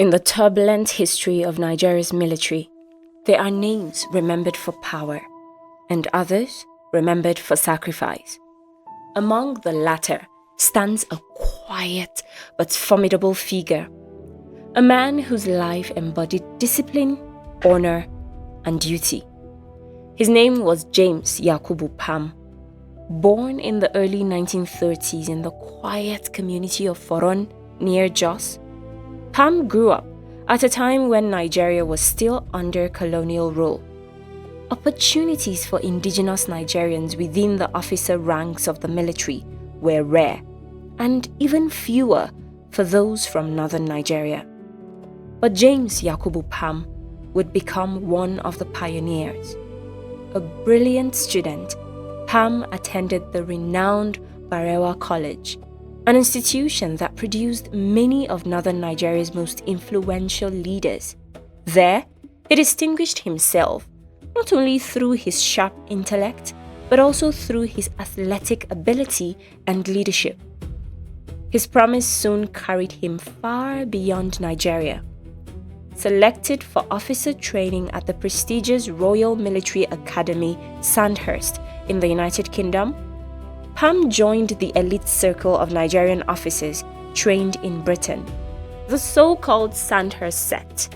In the turbulent history of Nigeria's military, there are names remembered for power and others remembered for sacrifice. Among the latter stands a quiet but formidable figure, a man whose life embodied discipline, honor, and duty. His name was James Yakubu Pam. Born in the early 1930s in the quiet community of Foron near Jos, Pam grew up at a time when Nigeria was still under colonial rule. Opportunities for indigenous Nigerians within the officer ranks of the military were rare, and even fewer for those from northern Nigeria. But James Yakubu Pam would become one of the pioneers. A brilliant student, Pam attended the renowned Barewa College, an institution that produced many of northern Nigeria's most influential leaders. There, he distinguished himself not only through his sharp intellect, but also through his athletic ability and leadership. His promise soon carried him far beyond Nigeria. Selected for officer training at the prestigious Royal Military Academy, Sandhurst, in the United Kingdom, Pam joined the elite circle of Nigerian officers trained in Britain, the so-called Sandhurst set.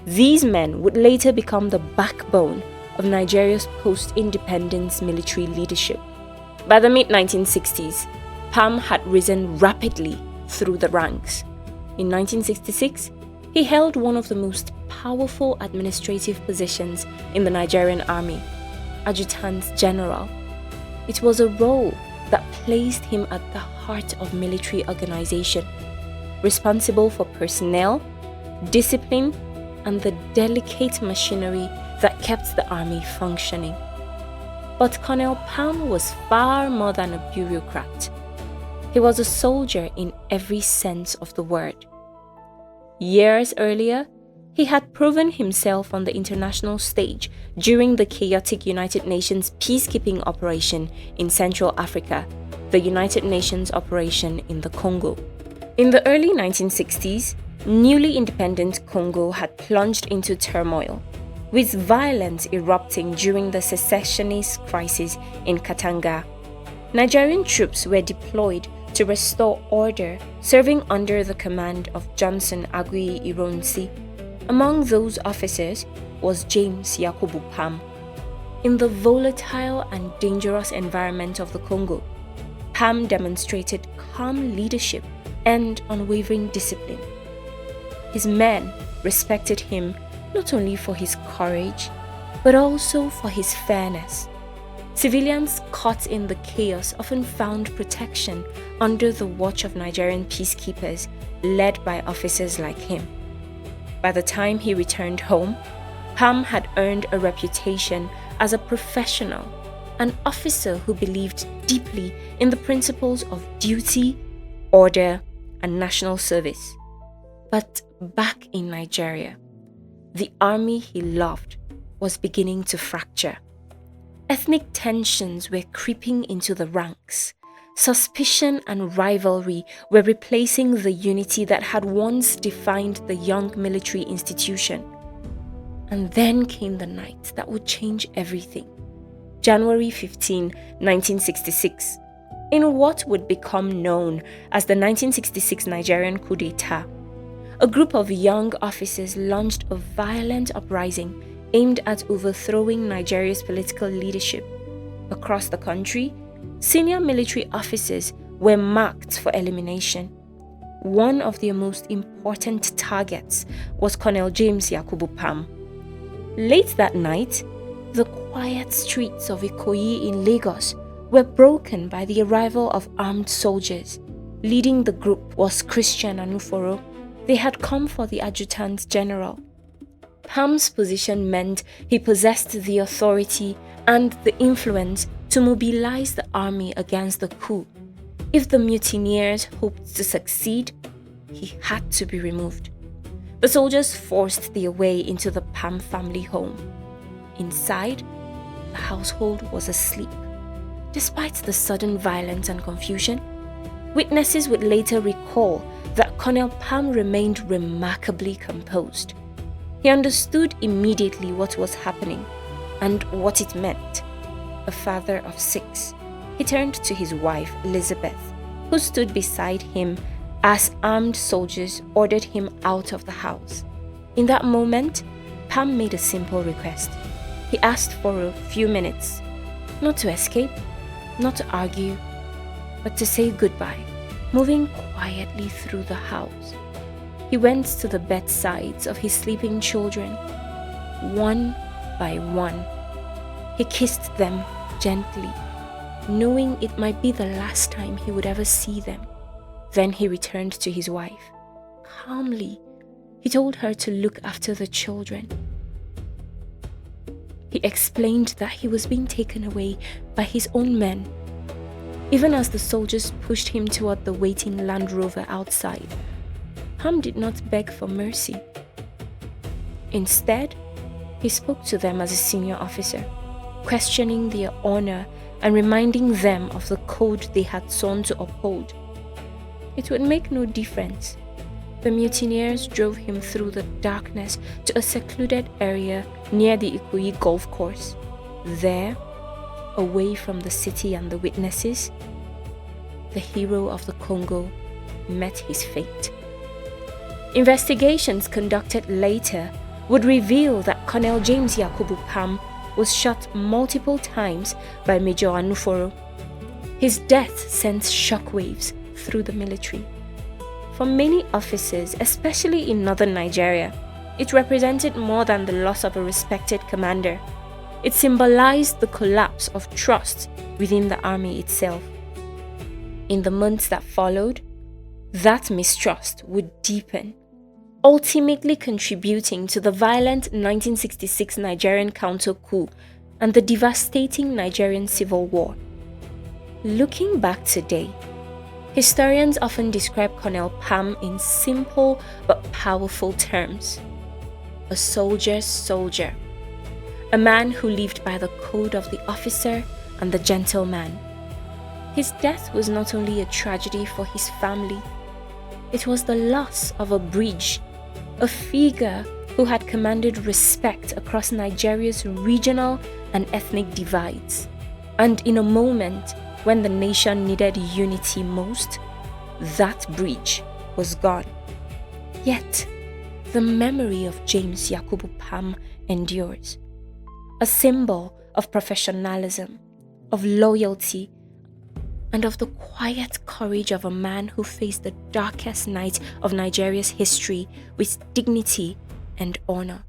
These men would later become the backbone of Nigeria's post-independence military leadership. By the mid-1960s, Pam had risen rapidly through the ranks. In 1966, he held one of the most powerful administrative positions in the Nigerian army, Adjutant General. It was a role that placed him at the heart of military organization, responsible for personnel, discipline, and the delicate machinery that kept the army functioning. But Colonel Pam was far more than a bureaucrat. He was a soldier in every sense of the word. Years earlier, he had proven himself on the international stage during the chaotic United Nations peacekeeping operation in Central Africa, the United Nations operation in the Congo. In the early 1960s, newly independent Congo had plunged into turmoil, with violence erupting during the secessionist crisis in Katanga. Nigerian troops were deployed to restore order, serving under the command of Johnson Agui Ironsi. Among those officers was James Yakubu Pam. In the volatile and dangerous environment of the Congo, Pam demonstrated calm leadership and unwavering discipline. His men respected him not only for his courage, but also for his fairness. Civilians caught in the chaos often found protection under the watch of Nigerian peacekeepers led by officers like him. By the time he returned home, Pam had earned a reputation as a professional, an officer who believed deeply in the principles of duty, order, and national service. But back in Nigeria, the army he loved was beginning to fracture. Ethnic tensions were creeping into the ranks. Suspicion and rivalry were replacing the unity that had once defined the young military institution. And then came the night that would change everything. January 15, 1966. In what would become known as the 1966 Nigerian coup d'etat, a group of young officers launched a violent uprising aimed at overthrowing Nigeria's political leadership. Across the country, senior military officers were marked for elimination. One of their most important targets was Colonel James Yakubu Pam. Late that night, the quiet streets of Ikoyi in Lagos were broken by the arrival of armed soldiers. Leading the group was Christian Anuforo. They had come for the Adjutant General. Pam's position meant he possessed the authority and the influence to mobilize the army against the coup. If the mutineers hoped to succeed, he had to be removed. The soldiers forced their way into the Pam family home. Inside, the household was asleep. Despite the sudden violence and confusion, Witnesses would later recall that Colonel Pam remained remarkably composed. He understood immediately what was happening and what it meant. A father of 6, he turned to his wife, Elizabeth, who stood beside him as armed soldiers ordered him out of the house. In that moment, Pam made a simple request. He asked for a few minutes, not to escape, not to argue, but to say goodbye. Moving quietly through the house, he went to the bedsides of his sleeping children. One by one, he kissed them gently, knowing it might be the last time he would ever see them. Then he returned to his wife. Calmly, he told her to look after the children. He explained that he was being taken away by his own men. Even as the soldiers pushed him toward the waiting Land Rover outside, Pam did not beg for mercy. Instead, he spoke to them as a senior officer, questioning their honor and reminding them of the code they had sworn to uphold. It would make no difference. The mutineers drove him through the darkness to a secluded area near the Ikoyi golf course. There, away from the city and the witnesses, the hero of the Congo met his fate. Investigations conducted later would reveal that Colonel James Yakubu Pam was shot multiple times by Major Anuforo. His death sent shockwaves through the military. For many officers, especially in northern Nigeria, it represented more than the loss of a respected commander. It symbolized the collapse of trust within the army itself. In the months that followed, that mistrust would deepen, ultimately contributing to the violent 1966 Nigerian counter-coup and the devastating Nigerian Civil War. Looking back today, historians often describe Colonel Pam in simple but powerful terms. A soldier's soldier. A man who lived by the code of the officer and the gentleman. His death was not only a tragedy for his family, it was the loss of a bridge, a figure who had commanded respect across Nigeria's regional and ethnic divides. And in a moment when the nation needed unity most, that bridge was gone. Yet, the memory of James Yakubu Pam endures. A symbol of professionalism, of loyalty, and of the quiet courage of a man who faced the darkest night of Nigeria's history with dignity and honor.